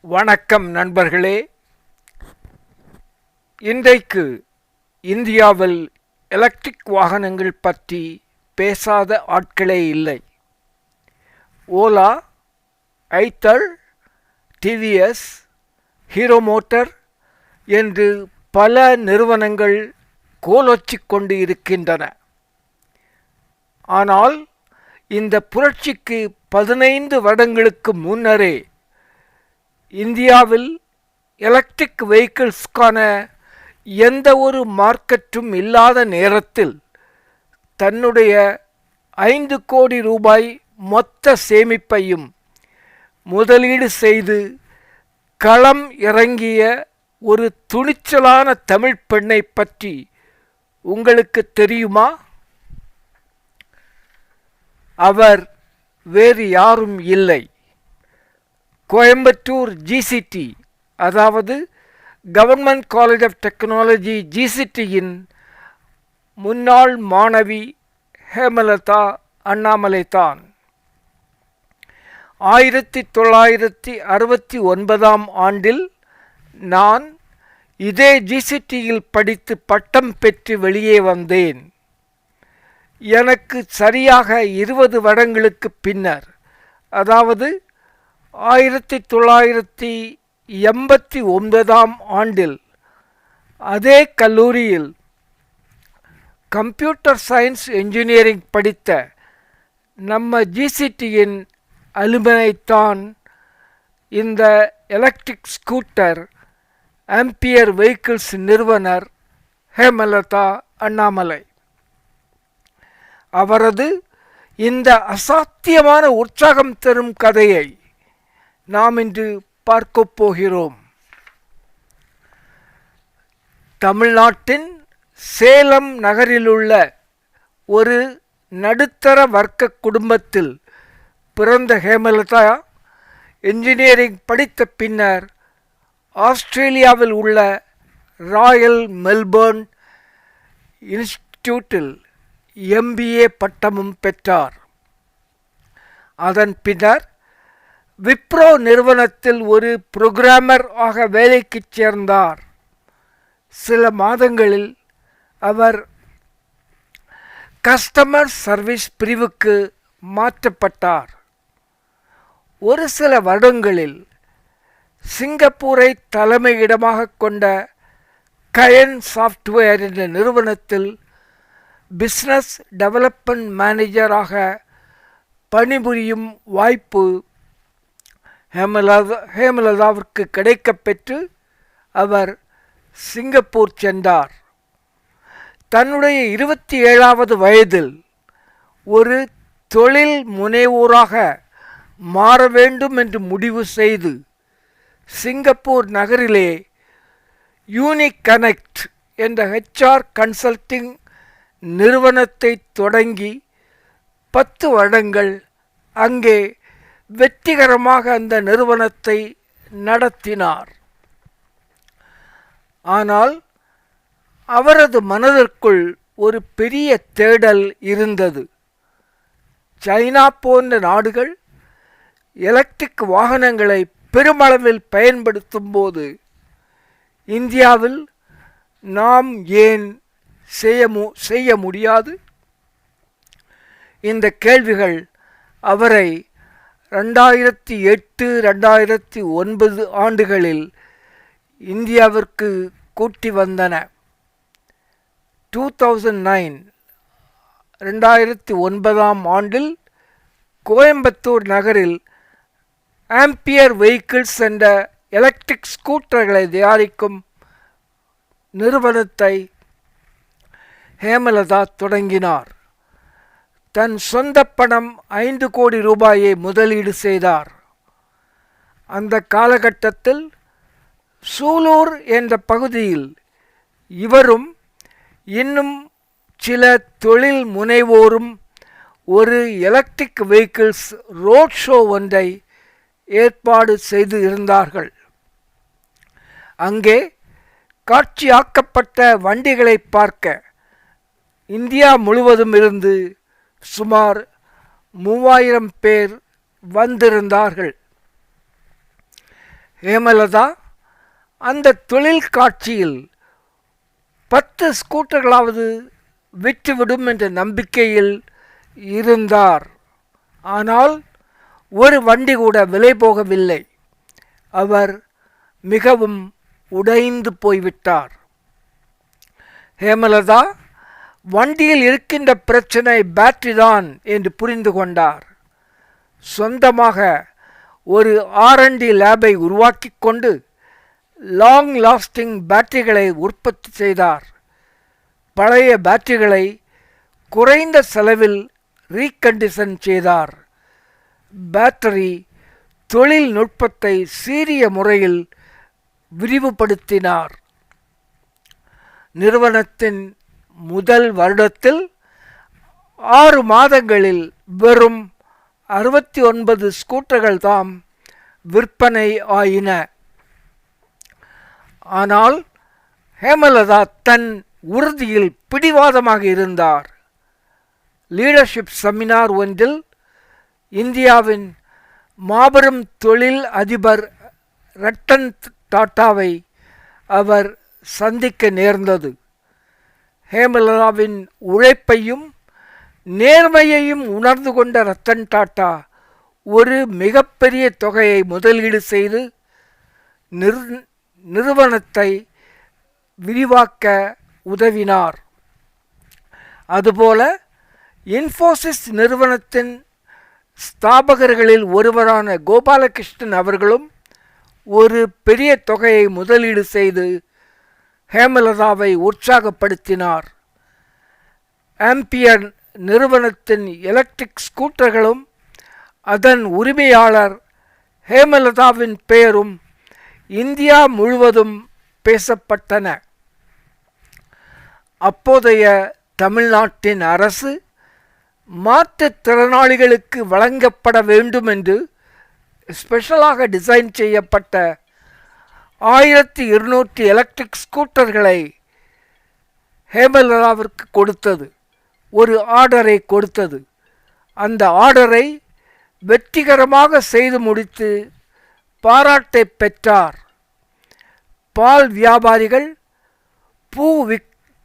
வணக்கம் நண்பர்களே. இன்றைக்கு இந்தியாவில் எலக்ட்ரிக் வாகனங்கள் பற்றி பேசாத ஆட்களே இல்லை. ஓலா, ஐத்தர், டிவிஎஸ், ஹீரோ மோட்டார் என்று பல நிறுவனங்கள் கோலோச்சிக் கொண்டு இருக்கின்றன. ஆனால் இந்த புரட்சிக்கு 15 வருடங்களுக்கு முன்னரே இந்தியாவில் எலக்ட்ரிக் வெஹிக்கிள்ஸ்க்கான எந்த ஒரு மார்க்கெட்டும் இல்லாத நேரத்தில் தன்னுடைய 5 கோடி ரூபாய் மொத்த சேமிப்பையும் முதலீடு செய்து களம் இறங்கிய ஒரு துணிச்சலான தமிழ் பெண்ணை பற்றி உங்களுக்கு தெரியுமா? அவர் வேறு யாரும் இல்லை, கோயம்புத்தூர் ஜிசிடி, அதாவது கவர்மெண்ட் காலேஜ் ஆஃப் டெக்னாலஜி ஜிசிடியின் முன்னாள் மாணவி ஹேமலதா அண்ணாமலை தான். 1969 ஆண்டில் நான் இதே ஜிசிடியில் படித்து பட்டம் பெற்று வெளியே வந்தேன். எனக்கு சரியாக 20 வருடங்களுக்கு பின்னர், அதாவது 1989 ஆண்டில் அதே கல்லூரியில் கம்ப்யூட்டர் சயின்ஸ் என்ஜினியரிங் படித்த நம்ம ஜிசிடியின் அலுமினைத்தான் இந்த எலக்ட்ரிக் ஸ்கூட்டர் ஆம்பியர் வெஹிக்கிள்ஸ் நிறுவனர் ஹேமலதா அண்ணாமலை. அவரது இந்த அசாத்தியமான உற்சாகம் தரும் கதையை நாம் இன்று பார்க்கப் போகிறோம். தமிழ்நாட்டின் சேலம் நகரிலுள்ள ஒரு நடுத்தர வர்க்க குடும்பத்தில் பிறந்த ஹேமலதா என்ஜினியரிங் படித்த பின்னர் ஆஸ்திரேலியாவில் உள்ள ராயல் மெல்பர்ன் இன்ஸ்டிடியூட்டில் MBA பட்டமும் பெற்றார். அதன் பின்னர் விப்ரோ நிறுவனத்தில் ஒரு புரோகிராமர் ஆக வேலைக்கு சேர்ந்தார். சில மாதங்களில் அவர் கஸ்டமர் சர்வீஸ் பிரிவுக்கு மாற்றப்பட்டார். ஒரு சில வருடங்களில் சிங்கப்பூரை தலைமையிடமாக கொண்ட கயன் சாஃப்ட்வேர் என்ற நிறுவனத்தில் பிஸ்னஸ் டெவலப்மெண்ட் மேனேஜராக பணிபுரியும் வாய்ப்பு ஹேமலதாவிற்கு கிடைக்கப்பெற்று அவர் சிங்கப்பூர் சென்றார். தன்னுடைய 27வது வயதில் ஒரு தொழில் முனைவோராக மாற வேண்டும் என்று முடிவு செய்து சிங்கப்பூர் நகரிலே யூனிக் கனெக்ட் என்ற HR கன்சல்டிங் நிறுவனத்தை தொடங்கி 10 வருடங்கள் அங்கே வெற்றிகரமாக அந்த நிறுவனத்தை நடத்தினார். ஆனால் அவரது மனதிற்குள் ஒரு பெரிய தேடல் இருந்தது. சைனா போன்ற நாடுகள் எலக்ட்ரிக் வாகனங்களை பெருமளவில் பயன்படுத்தும் போது இந்தியாவில் நாம் ஏன் செய்ய முடியாது? இந்த கேள்விகள் அவரை 2008-2009 ஆண்டுகளில் இந்தியாவிற்கு கூட்டி வந்தன. 2009 ஆண்டில் கோயம்புத்தூர் நகரில் ஆம்பியர் வெஹிக்கிள்ஸ் என்ற எலக்ட்ரிக் ஸ்கூட்டர்களை தயாரிக்கும் நிறுவனத்தை ஹேமலதா தொடங்கினார். தன் சொந்த பணம் 5 கோடி ரூபாயை முதலீடு செய்தார். அந்த காலகட்டத்தில் சூலூர் என்ற பகுதியில் இவரும் இன்னும் சில தொழில் முனைவோரும் ஒரு எலக்ட்ரிக் வெஹிக்கிள்ஸ் ரோட் ஷோ ஒன்றை ஏற்பாடு செய்து இருந்தார்கள். அங்கே காட்சியாக்கப்பட்ட வண்டிகளை பார்க்க இந்தியா முழுவதும் இருந்து சுமார் 3000 பேர் வந்திருந்தார்கள். ஹேமலதா அந்த தொழில் காட்சியில் 10 ஸ்கூட்டர்களாவது விற்றுவிடும் என்ற நம்பிக்கையில் இருந்தார். ஆனால் ஒரு வண்டி கூட விலை போகவில்லை. அவர் மிகவும் உடைந்து போய்விட்டார். ஹேமலதா வண்டியில் இருக்கின்ற பிரச்சனை பேட்டரி தான் என்று புரிந்து கொண்டார். சொந்தமாக ஒரு R&D லேபை உருவாக்கி கொண்டு லாங் லாஸ்டிங் பேட்டரிகளை உற்பத்தி செய்தார். பழைய பேட்டரிகளை குறைந்த செலவில் ரீகண்டிஷன் செய்தார். பேட்டரி தொழில்நுட்பத்தை சீரிய முறையில் விரிவுபடுத்தினார். நிறுவனத்தின் முதல் வருடத்தில் 6 மாதங்களில் வெறும் 69 ஸ்கூட்டர்கள் தாம் விற்பனை ஆயின. ஆனால் ஹேமலதா தன் உறுதியில் பிடிவாதமாக இருந்தார். லீடர்ஷிப் செமினார் ஒன்றில் இந்தியாவின் மாபெரும் தொழில் அதிபர் ரத்தன் டாட்டாவை அவர் சந்திக்க நேர்ந்தது. ஹேமலதாவின் உழைப்பையும் நேர்மையையும் உணர்ந்து கொண்ட ரத்தன் டாட்டா ஒரு மிகப்பெரிய தொகையை முதலீடு செய்து நிறுவனத்தை விரிவாக்க உதவினார். அதுபோல இன்ஃபோசிஸ் நிறுவனத்தின் ஸ்தாபகர்களில் ஒருவரான கோபாலகிருஷ்ணன் அவர்களும் ஒரு பெரிய தொகையை முதலீடு செய்து ஹேமலதாவை உற்சாகப்படுத்தினார். ஆம்பியர் நிறுவனத்தின் எலக்ட்ரிக் ஸ்கூட்டர்களும் அதன் உரிமையாளர் ஹேமலதாவின் பெயரும் இந்தியா முழுவதும் பேசப்பட்டன. அப்போதைய தமிழ்நாட்டின் அரசு மாற்றுத்திறனாளிகளுக்கு வழங்கப்பட வேண்டும் என்று ஸ்பெஷலாக டிசைன் செய்யப்பட்ட 1200 எலக்ட்ரிக் ஸ்கூட்டர்களை ஹேமலதாவிற்கு கொடுத்தது. ஒரு ஆர்டரை கொடுத்தது. அந்த ஆர்டரை வெற்றிகரமாக செய்து முடித்து பாராட்டை பெற்றார். பால் வியாபாரிகள், பூ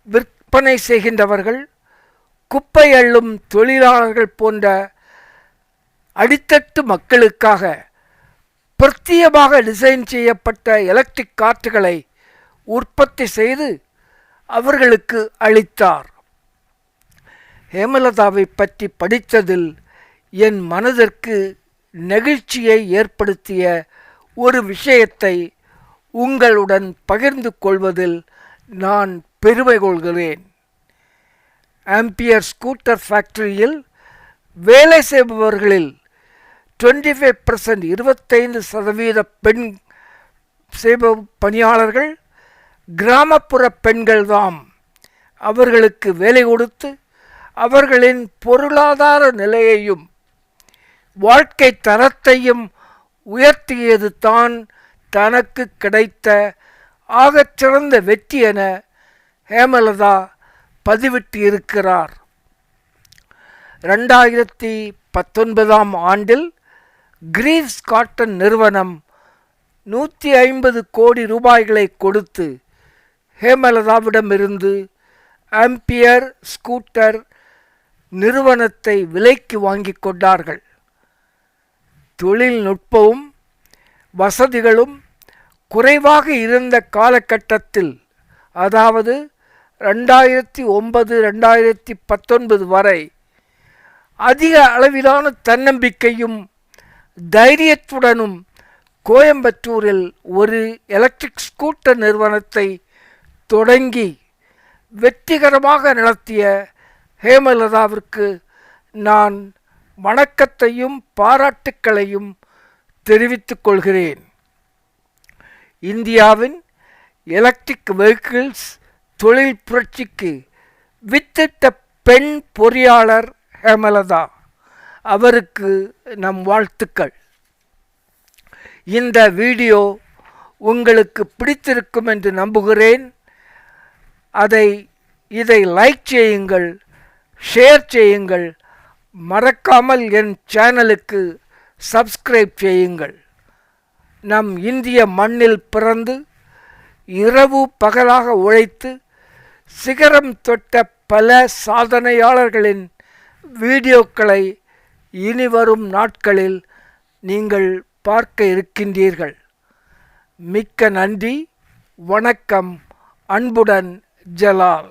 விற்பனை செய்கின்றவர்கள், குப்பை அள்ளும் தொழிலாளர்கள் போன்ற அடித்தட்டு மக்களுக்காக பிரத்யேகமாக டிசைன் செய்யப்பட்ட எலக்ட்ரிக் கார்களை உற்பத்தி செய்து அவர்களுக்கு அளித்தார். ஹேமலதாவை பற்றி படித்ததில் என் மனதிற்கு நெகிழ்ச்சியை ஏற்படுத்திய ஒரு விஷயத்தை உங்களுடன் பகிர்ந்து கொள்வதில் நான் பெருமை கொள்கிறேன். ஆம்பியர் ஸ்கூட்டர் ஃபேக்டரியில் வேலை செய்பவர்களில் 25% 25% பெண் பணியாளர்கள் கிராமப்புற பெண்கள்தாம். அவர்களுக்கு வேலை கொடுத்து அவர்களின் பொருளாதார நிலையையும் வாழ்க்கை தரத்தையும் உயர்த்தியது தான் தனக்கு கிடைத்த ஆகச்சிறந்த வெற்றி என ஹேமலதா பதிவிட்டு இருக்கிறார். 2019 ஆண்டில் கிரீவ்ஸ் காட்டன் நிறுவனம் 150 கோடி ரூபாய்களை கொடுத்து ஹேமலதாவிடமிருந்து ஆம்பியர் ஸ்கூட்டர் நிறுவனத்தை விலைக்கு வாங்கி கொண்டார்கள். தொழில்நுட்பமும் வசதிகளும் குறைவாக இருந்த காலகட்டத்தில், அதாவது 2009-2019 வரை அதிக அளவிலான தன்னம்பிக்கையும் தைரியத்துடனும் கோயம்புத்தூரில் ஒரு எலக்ட்ரிக் ஸ்கூட்டர் நிறுவனத்தை தொடங்கி வெற்றிகரமாக நடத்திய ஹேமலதாவிற்கு நான் வணக்கத்தையும் பாராட்டுக்களையும் தெரிவித்துக் கொள்கிறேன். இந்தியாவின் எலக்ட்ரிக் வெஹிக்கிள்ஸ் தொழில் புரட்சிக்கு வித்திட்ட பெண் பொறியாளர் ஹேமலதா. அவருக்கு நம் வாழ்த்துக்கள். இந்த வீடியோ உங்களுக்கு பிடித்திருக்கும் என்று நம்புகிறேன். இதை லைக் செய்யுங்கள், ஷேர் செய்யுங்கள், மறக்காமல் என் சேனலுக்கு சப்ஸ்கிரைப் செய்யுங்கள். நம் இந்திய மண்ணில் பிறந்து இரவு பகலாக உழைத்து சிகரம் தொட்ட பல சாதனையாளர்களின் வீடியோக்களை இனிவரும் நாட்களில் நீங்கள் பார்க்க இருக்கின்றீர்கள். மிக்க நன்றி. வணக்கம். அன்புடன் ஜலால்.